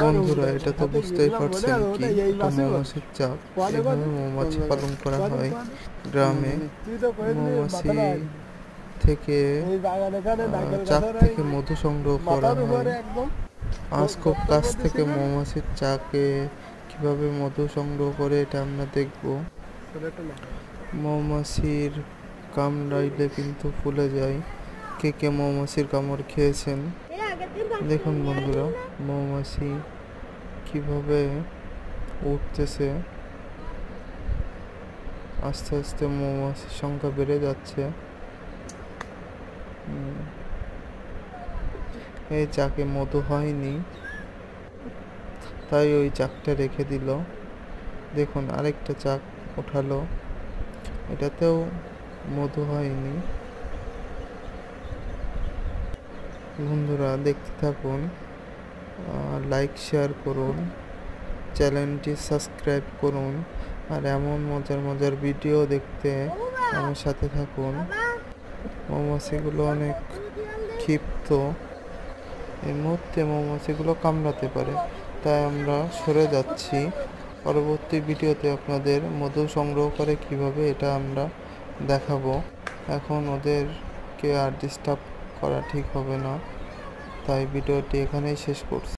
বন্ধুরা, এটা তো বুঝতেই পারছেন কি এটা মৌমাছির চাক। এভাবে মৌমাছি পালন করা হয় গ্রামে। মৌমাছি থেকে চাক থেকে মধু সংগ্রহ করা হয়। আজ খুব কাছ থেকে মৌমাছির চাকে কিভাবে মধু সংগ্রহ করে এটা আমরা দেখব। মৌমাছির কামড়াইলে কিন্তু ফুলে যায়। কে কে মৌমাছির কামড় খেয়েছেন দেখুন বন্ধুরা, মৌমাছি কিভাবে উঠতেছে। আস্তে আস্তে মৌমাছির সংখ্যা বেড়ে যাচ্ছে। এই চাকে মধু হয়নি, তাই ওই চাকটা রেখে দিল। দেখুন আরেকটা চাক ওঠালো, এটাতেও মধু হয়নি। বন্ধুরা দেখতে থাকুন, লাইক শেয়ার করুন, চ্যানেলটি সাবস্ক্রাইব করুন, আর এমন মজার মজার ভিডিও দেখতে আমার সাথে থাকুন। মৌমাছিগুলো অনেক ক্ষিপ্ত, এই মুহূর্তে মৌমাছিগুলো কামড়াতে পারে, তাই আমরা সরে যাচ্ছি। পরবর্তী ভিডিওতে আপনাদের মধু সংগ্রহ করে কিভাবে এটা আমরা দেখাবো। এখন ওদেরকে আর ডিস্টার্ব করা ঠিক হবে না, তাই ভিডিওটি এখানেই শেষ করছি।